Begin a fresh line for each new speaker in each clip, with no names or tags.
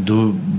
$2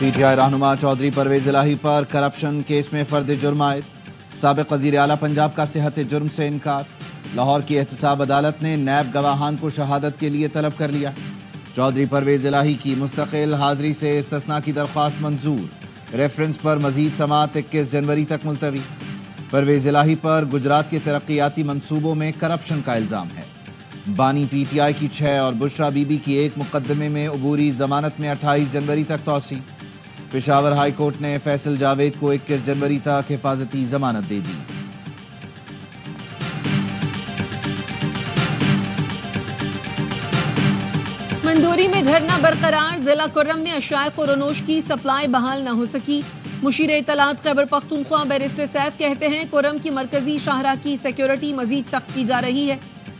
P T I رہنما چودھری پرویز الہی پر corruption case میں فرد جرم عائد، سابق وزیر اعلیٰ پنجاب کا صحت جرم سے انکار، لاہور کی احتساب عدالت نے نیب گواہان کو شہادت کے لیے طلب کر لیا، چودھری پرویز الہی کی مستقل حاضری سے استثناء کی درخواست منظور، ریفرنس پر مزید سماعت 21 جنوری تک ملتوی۔ پرویز الہی پر گجرات کے ترقیاتی منصوبوں میں کرپشن کا الزام ہے، بانی پی ٹی آئی کی 6 اور بشرا بی بی کی 1 مقدمے میں عبوری ضمانت میں 28 جنوری تک توسیع، پشاور ہائی کورٹ نے فیصل جاوید کو 21 جنوری تک حفاظتی ضمانت دے دی۔
مندوری میں دھرنا برقرار، ضلع کرم میں اشیاء خورونوش کی سپلائی بحال نہ ہو سکی۔ مشیر اطلاعات خیبر پختونخوا بیرسٹر سیف کہتے ہیں کرم کی مرکزی شاہراہ کی سیکیورٹی مزید سخت کی جا رہی ہے،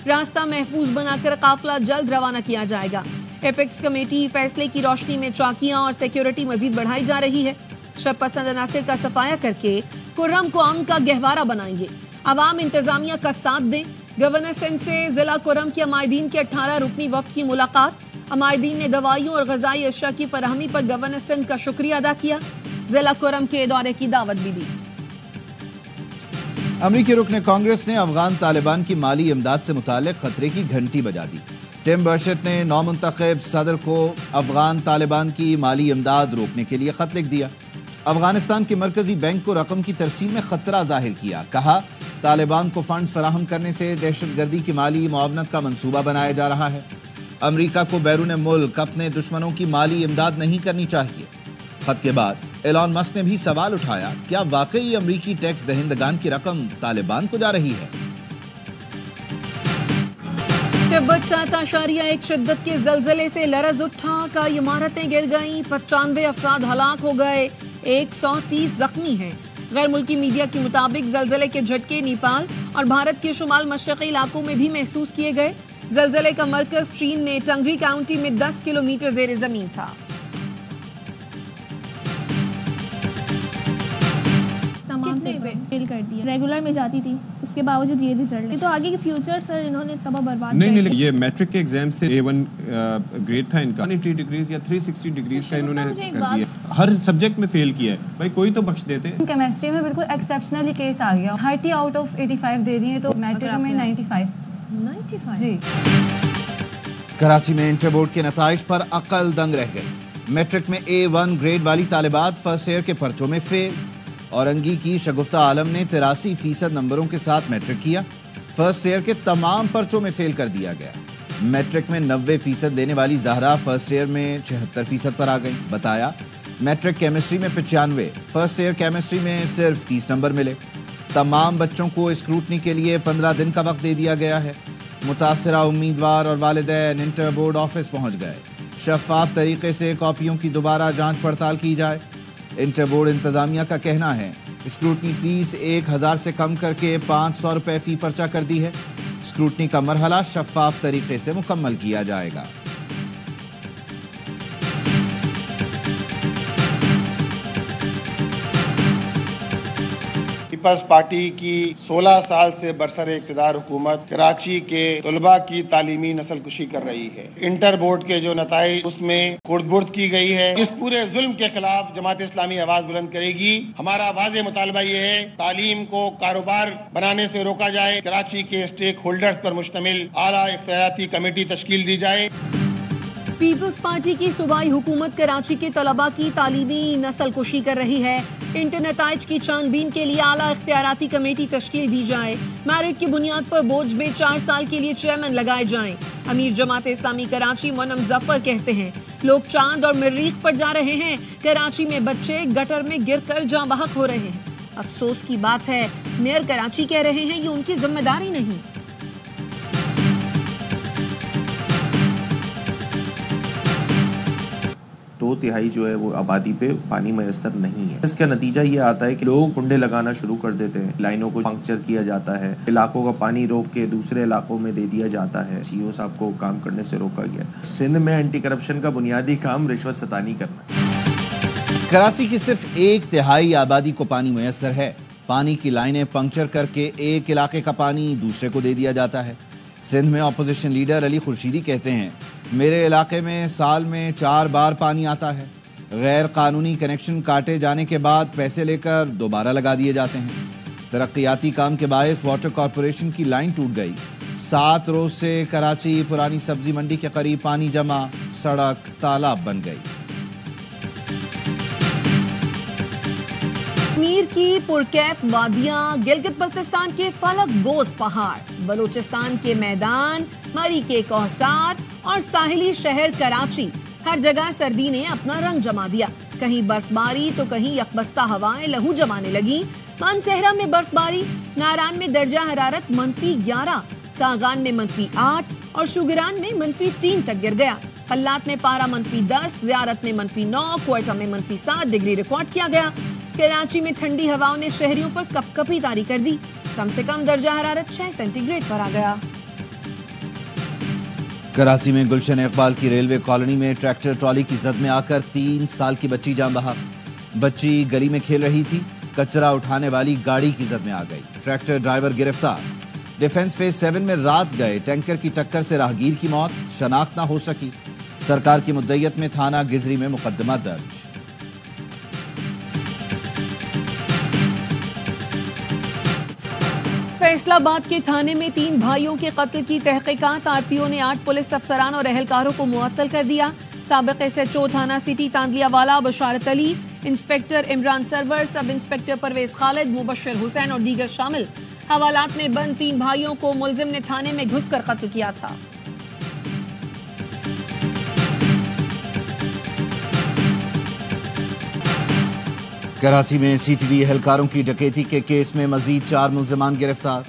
راستہ محفوظ بنا کر قافلہ جلد روانہ کیا جائے گا۔ ایپیکس کمیٹی فیصلے کی روشنی میں چوکیاں اور سیکیورٹی مزید بڑھائی جا رہی ہے، شب پسند عناصر کا صفایا کر کے کرم کو امن کا گہوارہ بنائیں گے، عوام انتظامیہ کا ساتھ دیں۔ گورنر سندھ سے ضلع کرم کے عمائدین کے 18 رکنی وفد کی ملاقات، عمائدین نے دوائیوں اور غذائی اشیاء کی فراہمی پر گورنر سندھ کا شکریہ ادا کیا، ضلع کرم کے دورے کی دعوت بھی دی۔
امریکی رکن کانگریس نے افغان طالبان کی مالی امداد سے متعلق خطرے کی گھنٹی بجا دی۔ ٹم برشٹ نے نومنتخب صدر کو افغان طالبان کی مالی امداد روکنے کے لیے خط لکھ دیا، افغانستان کے مرکزی بینک کو رقم کی ترسیل میں خطرہ ظاہر کیا، کہا طالبان کو فنڈز فراہم کرنے سے دہشت گردی کی مالی معاونت کا منصوبہ بنایا جا رہا ہے، امریکہ کو بیرون ملک اپنے دشمنوں کی مالی امداد نہیں کرنی چاہیے۔ خط کے بعد ایلان مسک نے بھی سوال اٹھایا، کیا واقعی امریکی ٹیکس دہندگان کی رقم طالبان کو جا رہی ہے؟
تبت 7.1 شدت کے زلزلے سے لرز اٹھا، کئی عمارتیں گر گئیں، 95 افراد ہلاک ہو گئے، 130 زخمی ہیں۔ غیر ملکی میڈیا کے مطابق زلزلے کے جھٹکے نیپال اور بھارت کے شمال مشرقی علاقوں میں بھی محسوس کیے گئے۔ زلزلے کا مرکز چین میں ٹنگری کاؤنٹی میں 10 کلومیٹر زیر زمین تھا۔
فیل کر دی، ریگولر میں جاتی تھی، اس کے باوجود یہ ریزلٹ، تو آگے کی فیوچر سر انہوں نے تباہ برباد
نہیں، یہ میٹرک کے ایگزام سے A1 گریڈ تھا ان کا، 180 ڈگریز یا 360 ڈگریز کا انہوں نے کر دیا، ہر سبجیکٹ میں فیل کیا ہے، بھائی کوئی تو بخش دیتے۔
کیمسٹری میں بالکل ایکسیپشنلی کیس آ گیا، 30 آؤٹ آف 85 دے رہی ہیں، تو میٹرک میں 95 جی۔
کراچی میں انٹر بورڈ کے نتائج پر عقل دنگ رہ گئی، میٹرک میں A1 گریڈ والی طالبات فرسٹ ایئر کے پرچوں میں فیل، اورنگی کی شگفتہ عالم نے 83% نمبروں کے ساتھ میٹرک کیا، فرسٹ ایئر کے تمام پرچوں میں فیل کر دیا گیا۔ میٹرک میں 90% لینے والی زہرا فرسٹ ایئر میں 76% پر آ گئی، بتایا میٹرک کیمسٹری میں 95، فرسٹ ایئر کیمسٹری میں صرف 30 نمبر ملے۔ تمام بچوں کو اسکروٹنی کے لیے 15 دن کا وقت دے دیا گیا ہے، متاثرہ امیدوار اور والدین انٹر بورڈ آفس پہنچ گئے، شفاف طریقے سے کاپیوں کی دوبارہ جانچ پڑتال کی جائے۔ انٹر بورڈ انتظامیہ کا کہنا ہے اسکروٹنی فیس 1000 سے کم کر کے 500 روپے فی پرچہ کر دی ہے، اسکروٹنی کا مرحلہ شفاف طریقے سے مکمل کیا جائے گا۔
پیپلز پارٹی کی 16 سال سے برسر اقتدار حکومت کراچی کے طلباء کی تعلیمی نسل کشی کر رہی ہے۔ انٹر بورڈ کے جو نتائج اس میں خرد برد کی گئی ہے، اس پورے ظلم کے خلاف جماعت اسلامی آواز بلند کرے گی۔ ہمارا واضح مطالبہ یہ ہے تعلیم کو کاروبار بنانے سے روکا جائے، کراچی کے اسٹیک ہولڈرز پر مشتمل اعلیٰ اختیاراتی کمیٹی تشکیل دی جائے۔
پیپلز پارٹی کی صوبائی حکومت کراچی کے طلباء کی تعلیمی نسل کشی کر رہی ہے، انٹر نتائج کی چھان بین کے لیے اعلیٰ اختیاراتی کمیٹی تشکیل دی جائے، میرٹ کی بنیاد پر بورڈز میں 4 سال کے لیے چیئرمین لگائے جائیں۔ امیر جماعت اسلامی کراچی منم ظفر کہتے ہیں لوگ چاند اور مریخ پر جا رہے ہیں، کراچی میں بچے گٹر میں گر کر جاں بحق ہو رہے ہیں۔ افسوس کی بات ہے میئر کراچی کہہ رہے ہیں یہ ان کی ذمہ داری نہیں۔
2/3 جو ہے وہ آبادی پہ پانی میسر نہیں ہے۔ اس کا نتیجہ یہ آتا ہے کہ لوگ کنڈے لگانا شروع کر دیتے ہیں، لائنوں کو پنکچر کیا جاتا ہے، علاقوں کا پانی روک کے دوسرے علاقوں میں دے دیا جاتا ہے، سی او صاحب کو کام کرنے سے روکا گیا۔ سندھ میں اینٹی کرپشن کا بنیادی کام رشوت ستانی کرنا۔
کراچی کی صرف 1/3 آبادی کو پانی میسر ہے، پانی کی لائنیں پنکچر کر کے ایک علاقے کا پانی دوسرے کو دے دیا جاتا ہے۔ سندھ میں اپوزیشن لیڈر علی خورشیدی کہتے ہیں میرے علاقے میں سال میں 4 بار پانی آتا ہے، غیر قانونی کنیکشن کاٹے جانے کے بعد پیسے لے کر دوبارہ لگا دیے جاتے ہیں۔ ترقیاتی کام کے باعث واٹر کارپوریشن کی لائن ٹوٹ گئی۔ 7 روز سے کراچی پرانی سبزی منڈی کے قریب پانی جمع، سڑک تالاب بن گئی۔
کشمیر کی پرکیف وادیاں، گلگت بلتستان کے فلک گوز پہاڑ، بلوچستان کے میدان، مری کے کوثر اور ساحلی شہر کراچی، ہر جگہ سردی نے اپنا رنگ جما دیا۔ کہیں برف باری تو کہیں یکبستہ ہوائیں لہو جمانے لگیں۔ مانسہرہ میں برف باری، ناران میں درجہ حرارت -11، کاغان میں -8 اور شوگران میں -3 تک گر گیا۔ قلات میں پارہ -10، زیارت میں -9، کوئٹہ میں -7 ڈگری ریکارڈ کیا گیا۔ کراچی میں ٹھنڈی ہواؤں نے شہریوں پر کپ کپی طاری کر دی۔ کم سے کم درجہ حرارت 6 سینٹی گریڈ پر آ گیا۔
کراچی میں گلشن اقبال کی ریلوے کالونی میں ٹریکٹر ٹرالی کی زد میں آ کر 3 سال کی بچی جان بحق۔ بچی گلی میں کھیل رہی تھی، کچرا اٹھانے والی گاڑی کی زد میں آ گئی۔ ٹریکٹر ڈرائیور گرفتار۔ ڈیفنس فیز 7 میں رات گئے ٹینکر کی ٹکر سے راہگیر کی موت، شناخت نہ ہو سکی۔ سرکار کی مدعیت میں تھانہ گزری میں مقدمہ درج۔
فیصلہ آباد کے تھانے میں 3 بھائیوں کے قتل کی تحقیقات، آر پی او نے 8 پولیس افسران اور اہلکاروں کو معطل کر دیا۔ سابق ایس ایچ او تھانہ سٹی تاندلیا والا بشارت علی، انسپکٹر عمران سرور، سب انسپکٹر پرویز خالد، مبشر حسین اور دیگر شامل۔ حوالات میں بند 3 بھائیوں کو ملزم نے تھانے میں گھس کر قتل کیا تھا۔
کراچی میں سی ٹی ڈی اہلکاروں کی ڈکیتی کے کیس میں مزید 4 ملزمان گرفتار۔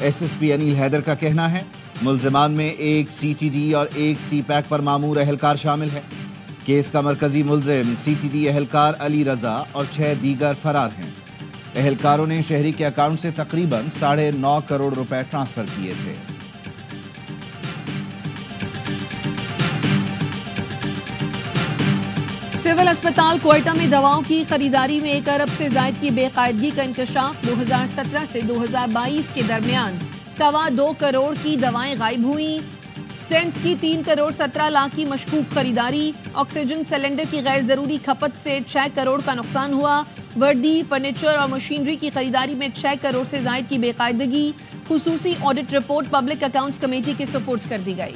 S S P Anil Haider کا کہنا ہے ملزمان میں 1 سی ٹی ڈی اور 1 سی پیک پر مامور اہلکار شامل ہے۔ کیس کا مرکزی ملزم سی ٹی ڈی اہلکار علی رضا اور 6 دیگر فرار ہیں۔ اہلکاروں نے شہری کے اکاؤنٹ سے تقریباً 9.5 کروڑ روپے ٹرانسفر کیے تھے۔
سول اسپتال کوئٹہ میں دواؤں کی خریداری میں 1 ارب سے زائد کی بے قاعدگی کا انکشاف۔ 2017 سے 2022 کے درمیان 2.25 کروڑ کی دوائیں غائب ہوئیں۔ سٹینٹس کی 3 کروڑ 17 لاکھ کی مشکوک خریداری۔ آکسیجن سلنڈر کی غیر ضروری کھپت سے 6 کروڑ کا نقصان ہوا۔ وردی، فرنیچر اور مشینری کی خریداری میں 6 کروڑ سے زائد کی بے قاعدگی۔ خصوصی audit report public accounts committee کے سپورٹ کر دی گئی۔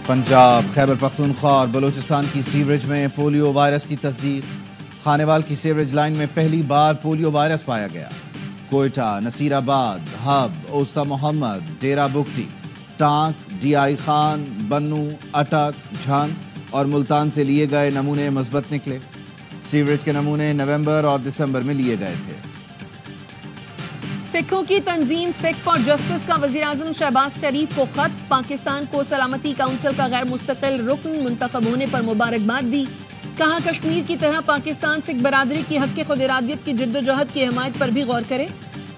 پنجاب، خیبر پختونخوا اور بلوچستان کی سیوریج میں پولیو وائرس کی تصدیق۔ خانیوال کی سیوریج لائن میں پہلی بار پولیو وائرس پایا گیا۔ کوئٹہ، نصیر آباد، ہب، اوسطا محمد، ڈیرہ بگٹی، ٹانک، ڈی آئی خان، بنو، اٹک، جھنگ اور ملتان سے لیے گئے نمونے مثبت نکلے۔ سیوریج کے نمونے نومبر اور دسمبر میں لیے گئے تھے۔
سکھوں کی تنظیم سکھ فار جسٹس کا وزیراعظم شہباز شریف کو خط، پاکستان کو سلامتی کونسل کا غیر مستقل رکن منتخب ہونے پر مبارکباد دی۔ کہا کشمیر کی طرح پاکستان سکھ برادری کی حق خود ارادیت کی جدوجہد کی حمایت پر بھی غور کرے۔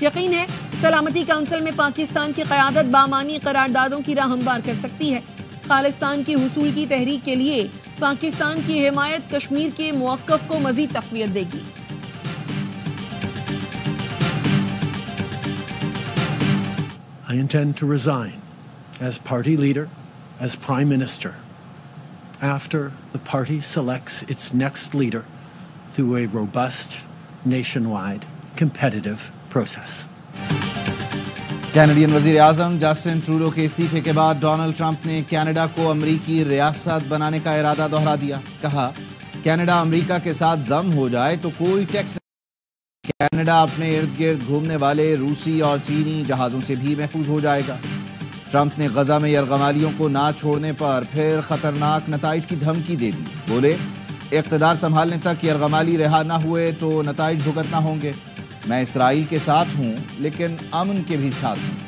یقین ہے سلامتی کونسل میں پاکستان کی قیادت بامانی قراردادوں کی راہ ہموار کر سکتی ہے۔ خالصتان کی حصول کی تحریک کے لیے پاکستان کی حمایت کشمیر کے موقف کو مزید تقویت دے گی۔
I intend to resign as party leader, as Prime Minister, after the party selects its next leader through a robust, nationwide, competitive process.
Canadian وزیر اعظم جسٹن ٹروڈو کے استعفے کے بعد ڈونلڈ ٹرمپ نے کینیڈا کو امریکی ریاست بنانے کا ارادہ دہرا دیا۔ کہا کینیڈا امریکہ کے ساتھ ضم ہو جائے تو کوئی ٹیکس نہیں۔ کینیڈا اپنے ارد گرد گھومنے والے روسی اور چینی جہازوں سے بھی محفوظ ہو جائے گا۔ ٹرمپ نے غزہ میں یرغمالیوں کو نہ چھوڑنے پر پھر خطرناک نتائج کی دھمکی دے دی۔ بولے اقتدار سنبھالنے تک یرغمالی رہا نہ ہوئے تو نتائج بھگتنا ہوں گے۔ میں اسرائیل کے ساتھ ہوں لیکن امن کے بھی ساتھ ہوں۔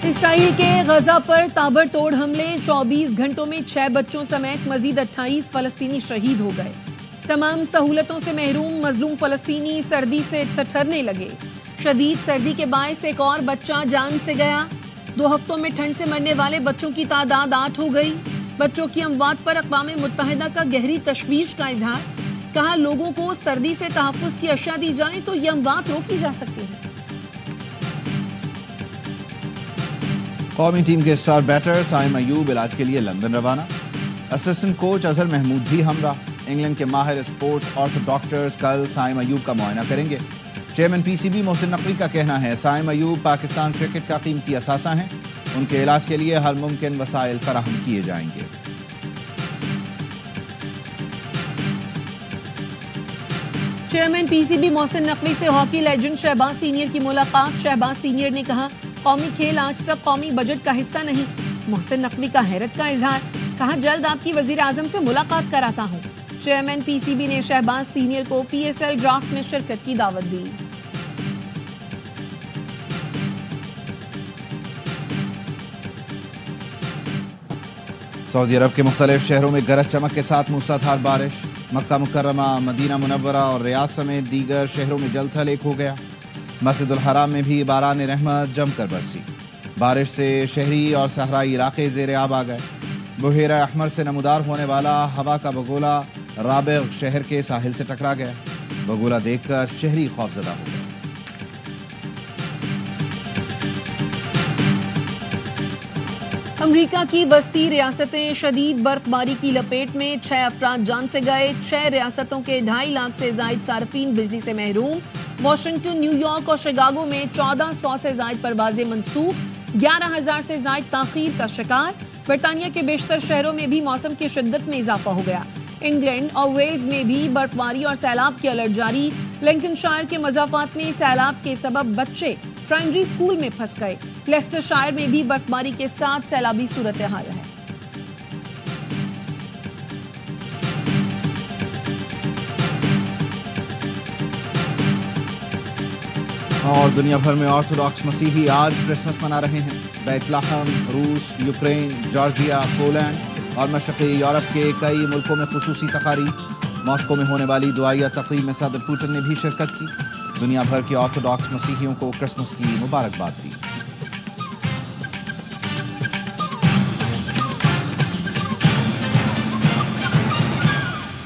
اسرائیل کے غزہ پر تابڑتوڑ حملے، 24 گھنٹوں میں 6 بچوں سمیت مزید 28 فلسطینی شہید ہو گئے۔ تمام سہولتوں سے محروم مظلوم فلسطینی سردی سے ٹھٹھرنے لگے۔ شدید سردی کے باعث ایک اور بچہ جان سے گیا۔ 2 ہفتوں میں ٹھنڈ سے مرنے والے بچوں کی تعداد 8 ہو گئی۔ بچوں کی اموات پر اقوام متحدہ کا گہری تشویش کا اظہار، کہا لوگوں کو سردی سے تحفظ کی اشیاء دی جائیں تو یہ اموات روکی جا سکتی ہیں۔
قومی ٹیم کے اسٹار بیٹر سائم ایوب علاج کے لیے لندن روانہ، اسسٹنٹ کوچ اظہر محمود بھی ہمراہ۔ انگلینڈ کے ماہر اسپورٹس آرتھو ڈاکٹرز کل سائم ایوب کا معائنہ کریں گے۔ Chairman P C B Mohsin Naqvi کا کہنا ہے سائم ایوب پاکستان کرکٹ کا قیمتی اثاثہ ہیں، ان کے علاج کے لیے ہر ممکن وسائل فراہم کیے جائیں گے۔
Chairman P C B Mohsin Naqvi سے ہاکی لیجنڈ شہباز سینئر کی ملاقات۔ شہباز سینئر نے کہا قومی کھیل آج تک قومی بجٹ کا حصہ نہیں۔ محسن نقوی کا حیرت کا اظہار، کہا جلد آپ کی وزیر اعظم سے ملاقات کراتا ہوں۔ چیئرمین پی سی بی نے شہباز سینئر کو پی ایس ایل ڈرافٹ میں شرکت کی دعوت دی۔
سعودی عرب کے مختلف شہروں میں گرج چمک کے ساتھ موسلادھار بارش، مکہ مکرمہ، مدینہ منورہ اور ریاض سمیت دیگر شہروں میں جل تھل ایک ہو گیا۔ مسجد الحرام میں بھی باران رحمت جم کر برسی، بارش سے شہری اور صحرائی علاقے زیر آب آ گئے۔ بحیرہ احمر سے نمودار ہونے والا ہوا کا بگولا رابغ شہر کے ساحل سے ٹکرا گیا، بگولا دیکھ کر شہری خوفزدہ ہو گئے۔
امریکہ کی وسطی ریاستیں شدید برف باری کی لپیٹ میں، 6 افراد جان سے گئے، 6 ریاستوں کے 2.5 لاکھ سے زائد صارفین بجلی سے محروم۔ واشنگٹن، نیو یارک اور شکاگو میں 1400 سے زائد پروازیں منسوخ، 11,000 سے زائد تاخیر کا شکار۔ برطانیہ کے بیشتر شہروں میں بھی موسم کی شدت میں اضافہ ہو گیا۔ انگلینڈ اور ویلز میں بھی برف باری اور سیلاب کی الرٹ جاری۔ لنکن شائر کے مضافات میں سیلاب کے سبب بچے پرائمری اسکول میں پھنس گئے۔ لیسٹر شائر میں بھی برف باری کے ساتھ سیلابی صورتحال ہے۔
اور دنیا بھر میں آرتھوڈاکس مسیحی آج کرسمس منا رہے ہیں۔ بیت لحم، روس، یوکرین، جارجیا، پولینڈ اور مشرقی یورپ کے کئی ملکوں میں خصوصی تقاریب۔ ماسکو میں ہونے والی دعائیہ تقریب میں صدر پوٹن نے بھی شرکت کی، دنیا بھر کے آرتھوڈاکس مسیحیوں کو کرسمس کی مبارکباد دی۔